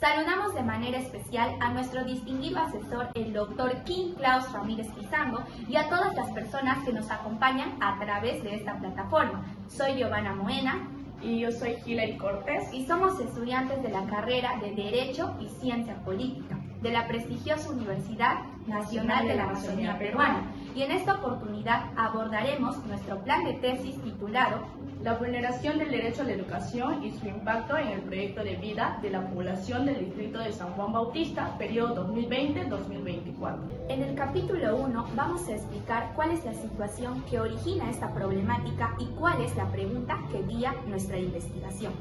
Saludamos de manera especial a nuestro distinguido asesor, el Dr. Kim Klaus Ramírez Pizango, y a todas las personas que nos acompañan a través de esta plataforma. Soy Giovanna Moena. Y yo soy Hilary Cortés. Y somos estudiantes de la carrera de Derecho y Ciencia Política de la prestigiosa Universidad Nacional de la Amazonía Peruana. Y en esta oportunidad abordaremos nuestro plan de tesis titulado La vulneración del derecho a la educación y su impacto en el proyecto de vida de la población del distrito de San Juan Bautista, periodo 2020-2024. En el capítulo 1 vamos a explicar cuál es la situación que origina esta problemática y cuál es la pregunta que guía nuestra investigación.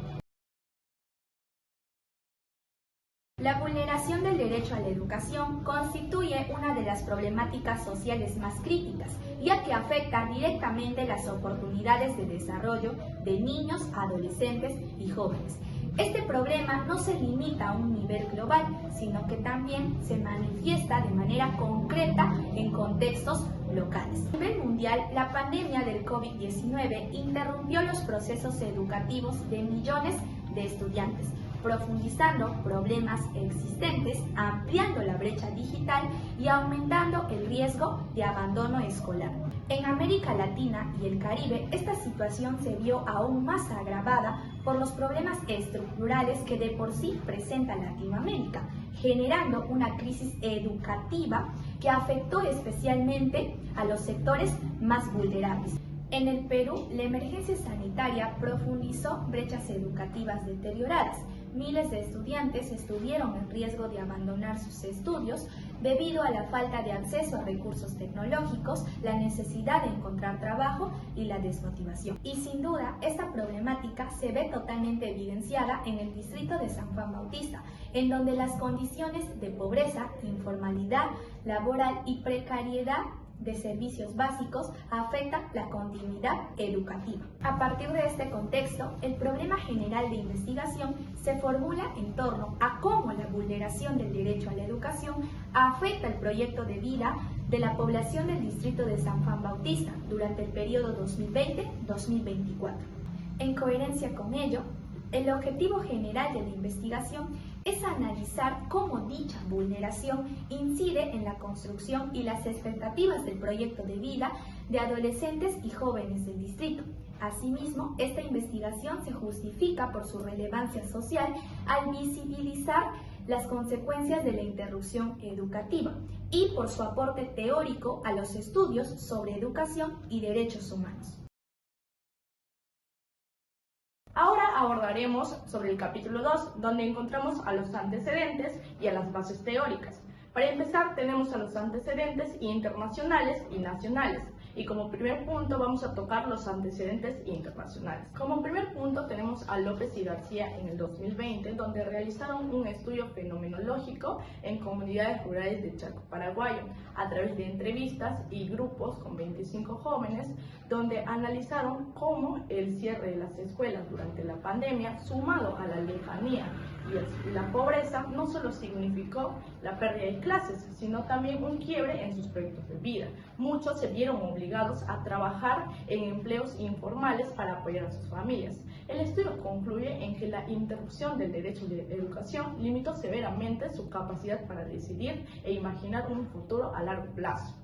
La vulneración del derecho a la educación constituye una de las problemáticas sociales más críticas, ya que afecta directamente las oportunidades de desarrollo de niños, adolescentes y jóvenes. Este problema no se limita a un nivel global, sino que también se manifiesta de manera concreta en contextos locales. A nivel mundial, la pandemia del COVID-19 interrumpió los procesos educativos de millones de estudiantes, profundizando problemas existentes, ampliando la brecha digital y aumentando el riesgo de abandono escolar. En América Latina y el Caribe, esta situación se vio aún más agravada por los problemas estructurales que de por sí presenta Latinoamérica, generando una crisis educativa que afectó especialmente a los sectores más vulnerables. En el Perú, la emergencia sanitaria profundizó brechas educativas deterioradas. Miles de estudiantes estuvieron en riesgo de abandonar sus estudios debido a la falta de acceso a recursos tecnológicos, la necesidad de encontrar trabajo y la desmotivación. Y sin duda, esta problemática se ve totalmente evidenciada en el distrito de San Juan Bautista, en donde las condiciones de pobreza, informalidad laboral y precariedad de servicios básicos afecta la continuidad educativa. A partir de este contexto, el problema general de investigación se formula en torno a cómo la vulneración del derecho a la educación afecta el proyecto de vida de la población del distrito de San Juan Bautista durante el periodo 2020-2024. En coherencia con ello, el objetivo general de la investigación es analizar cómo dicha vulneración incide en la construcción y las expectativas del proyecto de vida de adolescentes y jóvenes del distrito. Asimismo, esta investigación se justifica por su relevancia social al visibilizar las consecuencias de la interrupción educativa y por su aporte teórico a los estudios sobre educación y derechos humanos. Ahora abordaremos sobre el capítulo 2, donde encontramos a los antecedentes y a las bases teóricas. Para empezar, tenemos a los antecedentes internacionales y nacionales. Y como primer punto vamos a tocar los antecedentes internacionales. Como primer punto tenemos a López y García en el 2020, donde realizaron un estudio fenomenológico en comunidades rurales de Chaco paraguayo, a través de entrevistas y grupos con 25 jóvenes, donde analizaron cómo el cierre de las escuelas durante la pandemia, sumado a la lejanía y la pobreza, no solo significó la pérdida de clases, sino también un quiebre en sus proyectos de vida. Muchos se vieron obligados a trabajar en empleos informales para apoyar a sus familias. El estudio concluye en que la interrupción del derecho de educación limitó severamente su capacidad para decidir e imaginar un futuro a largo plazo.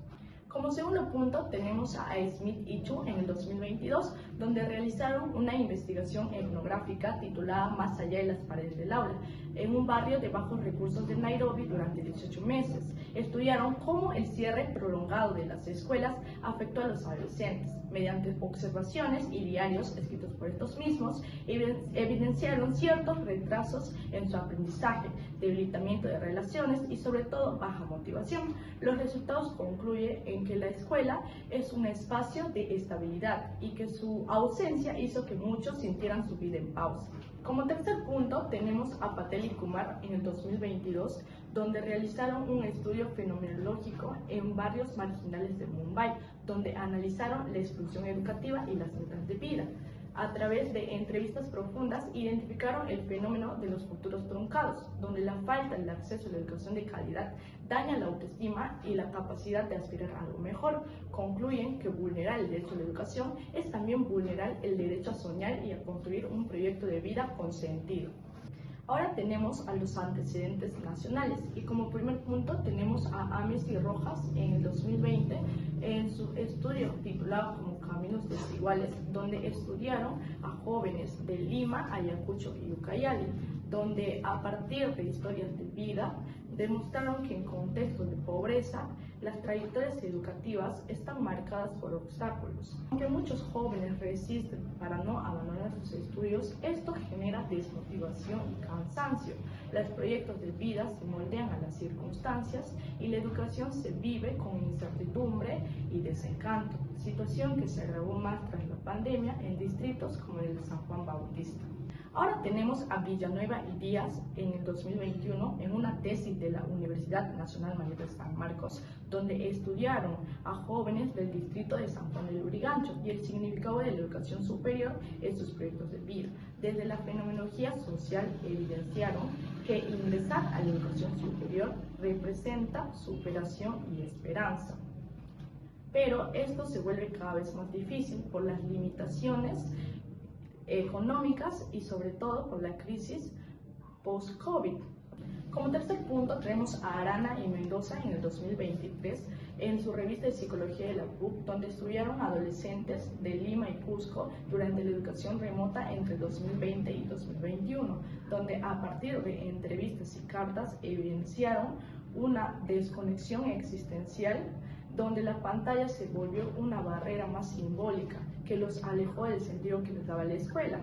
Como segundo punto tenemos a Smith y Chu en el 2022, donde realizaron una investigación etnográfica titulada Más allá de las paredes del aula, en un barrio de bajos recursos de Nairobi durante 18 meses. Estudiaron cómo el cierre prolongado de las escuelas afectó a los adolescentes. Mediante observaciones y diarios escritos por estos mismos, evidenciaron ciertos retrasos en su aprendizaje, debilitamiento de relaciones y sobre todo baja motivación. Los resultados concluyen en que la escuela es un espacio de estabilidad y que su ausencia hizo que muchos sintieran su vida en pausa. Como tercer punto tenemos a Patel y Kumar en el 2022, donde realizaron un estudio fenomenológico en barrios marginales de Mumbai, donde analizaron la exclusión educativa y las metas de vida. A través de entrevistas profundas, identificaron el fenómeno de los futuros truncados, donde la falta de acceso a la educación de calidad daña la autoestima y la capacidad de aspirar a algo mejor. Concluyen que vulnerar el derecho a la educación es también vulnerar el derecho a soñar y a construir un proyecto de vida con sentido. Ahora tenemos a los antecedentes nacionales y como primer punto tenemos a Ames y Rojas en el 2020 en su estudio titulado como Caminos Desiguales, donde estudiaron a jóvenes de Lima, Ayacucho y Ucayali, donde a partir de historias de vida demostraron que en contextos de pobreza las trayectorias educativas están marcadas por obstáculos. Aunque muchos jóvenes resisten para no abandonar sus estudios, esto genera desmotivación y cansancio. Los proyectos de vida se moldean a las circunstancias y la educación se vive con incertidumbre y desencanto, situación que se agravó más tras la pandemia en distritos como el de San Juan Bautista. Ahora tenemos a Villanueva y Díaz en el 2021 en una tesis de la Universidad Nacional Mayor de San Marcos, donde estudiaron a jóvenes del distrito de San Juan del Lurigancho y el significado de la educación superior en sus proyectos de vida. Desde la fenomenología social evidenciaron que ingresar a la educación superior representa superación y esperanza. Pero esto se vuelve cada vez más difícil por las limitaciones económicas y sobre todo por la crisis post-COVID. Como tercer punto tenemos a Arana y Mendoza en el 2023 en su revista de Psicología de la PUC, donde estudiaron adolescentes de Lima y Cusco durante la educación remota entre 2020 y 2021, donde a partir de entrevistas y cartas evidenciaron una desconexión existencial donde la pantalla se volvió una barrera más simbólica que los alejó del sentido que les daba la escuela.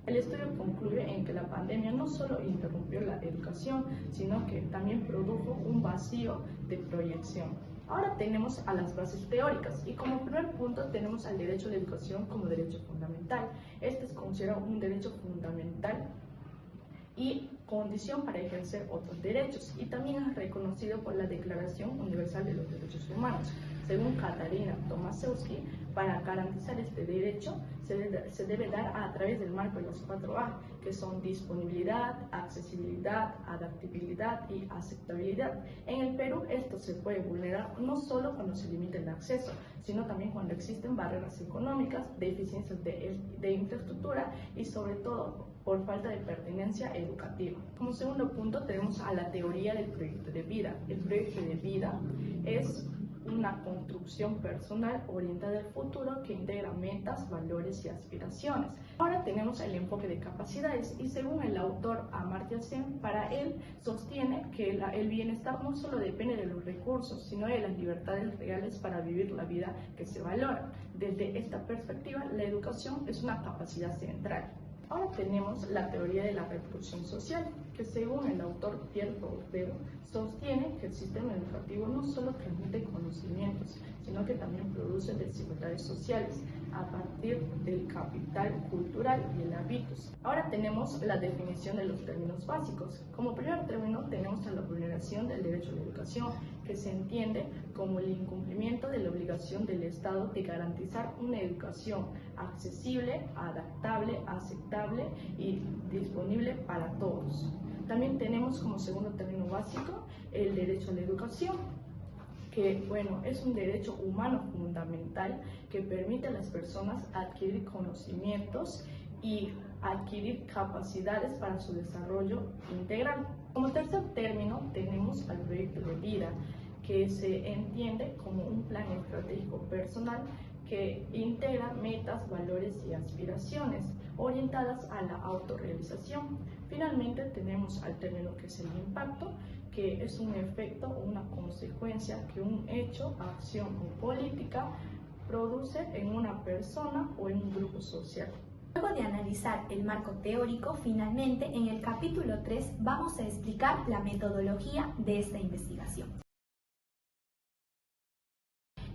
El estudio concluye en que la pandemia no solo interrumpió la educación, sino que también produjo un vacío de proyección. Ahora tenemos a las bases teóricas y como primer punto tenemos al derecho a la educación como derecho fundamental. Este es considerado un derecho fundamental y condición para ejercer otros derechos y también es reconocido por la Declaración Universal de los Derechos Humanos. Según Katarina Tomaszewski, para garantizar este derecho se debe dar a través del marco de los 4A, que son disponibilidad, accesibilidad, adaptabilidad y aceptabilidad. En el Perú esto se puede vulnerar no solo cuando se limita el acceso, sino también cuando existen barreras económicas, deficiencias de infraestructura y sobre todo por falta de pertenencia educativa. Como segundo punto tenemos a la teoría del proyecto de vida. El proyecto de vida es una construcción personal orientada al futuro que integra metas, valores y aspiraciones. Ahora tenemos el enfoque de capacidades y según el autor Amartya Sen, para él sostiene que el bienestar no solo depende de los recursos, sino de las libertades reales para vivir la vida que se valora. Desde esta perspectiva, la educación es una capacidad central. Ahora tenemos la teoría de la reproducción social, que según el autor Pierre Bourdieu, sostiene que el sistema educativo no solo transmite conocimientos, sino que también produce desigualdades sociales a partir del capital cultural y el hábitos. Ahora tenemos la definición de los términos básicos. Como primer término tenemos a la vulneración del derecho a la educación, que se entiende como el incumplimiento de la obligación del Estado de garantizar una educación accesible, adaptable, aceptable y disponible para todos. También tenemos como segundo término básico el derecho a la educación, que es un derecho humano fundamental que permite a las personas adquirir conocimientos y adquirir capacidades para su desarrollo integral. Como tercer término tenemos al proyecto de vida, que se entiende como un plan estratégico personal que integra metas, valores y aspiraciones orientadas a la autorrealización. Finalmente tenemos al término que es el impacto, que es un efecto o una consecuencia que un hecho, acción o política produce en una persona o en un grupo social. Luego de analizar el marco teórico, finalmente en el capítulo 3 vamos a explicar la metodología de esta investigación.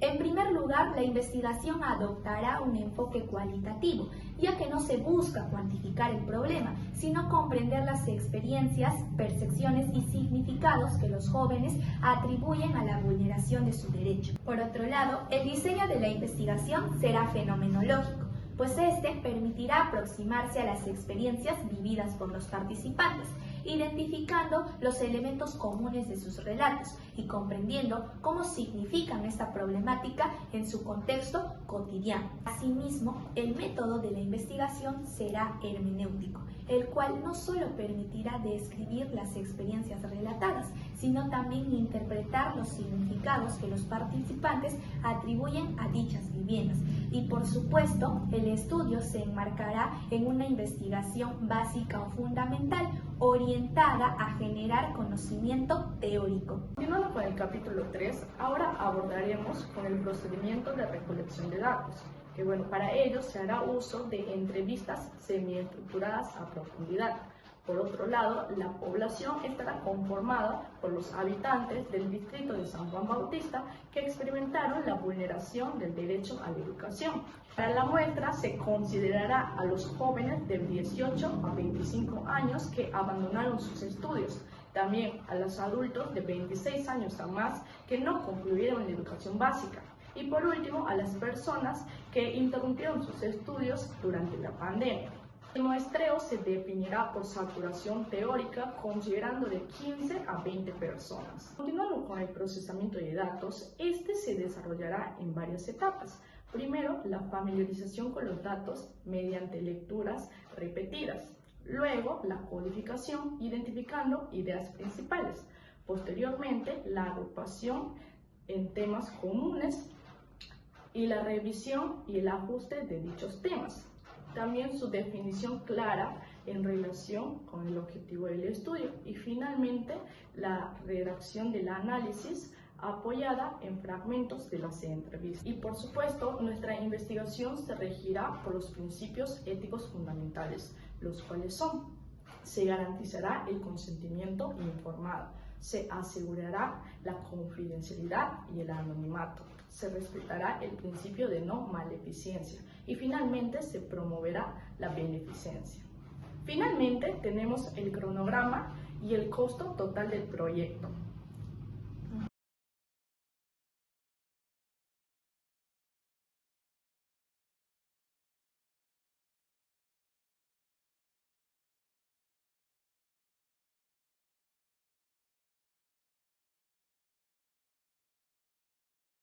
En primer lugar, la investigación adoptará un enfoque cualitativo, ya que no se busca cuantificar el problema, sino comprender las experiencias, percepciones y significados que los jóvenes atribuyen a la vulneración de su derecho. Por otro lado, el diseño de la investigación será fenomenológico, pues este permitirá aproximarse a las experiencias vividas por los participantes, identificando los elementos comunes de sus relatos y comprendiendo cómo significan esta problemática en su contexto cotidiano. Asimismo, el método de la investigación será hermenéutico, el cual no solo permitirá describir las experiencias relatadas, sino también interpretar los significados que los participantes atribuyen a dichas viviendas. Y por supuesto, el estudio se enmarcará en una investigación básica o fundamental orientada a generar conocimiento teórico. Continuando con el capítulo 3, ahora abordaremos con el procedimiento de recolección de datos, que para ello se hará uso de entrevistas semiestructuradas a profundidad. Por otro lado, la población estará conformada por los habitantes del distrito de San Juan Bautista que experimentaron la vulneración del derecho a la educación. Para la muestra se considerará a los jóvenes de 18 a 25 años que abandonaron sus estudios, también a los adultos de 26 años a más que no concluyeron la educación básica, y por último a las personas que interrumpieron sus estudios durante la pandemia. El muestreo se definirá por saturación teórica, considerando de 15 a 20 personas. Continuando con el procesamiento de datos, este se desarrollará en varias etapas. Primero, la familiarización con los datos mediante lecturas repetidas. Luego, la codificación, identificando ideas principales. Posteriormente, la agrupación en temas comunes y la revisión y el ajuste de dichos temas. También su definición clara en relación con el objetivo del estudio y finalmente la redacción del análisis apoyada en fragmentos de las entrevistas. Y por supuesto, nuestra investigación se regirá por los principios éticos fundamentales, los cuales son: se garantizará el consentimiento informado, se asegurará la confidencialidad y el anonimato, se respetará el principio de no maleficencia y finalmente se promoverá la beneficencia. Finalmente tenemos el cronograma y el costo total del proyecto.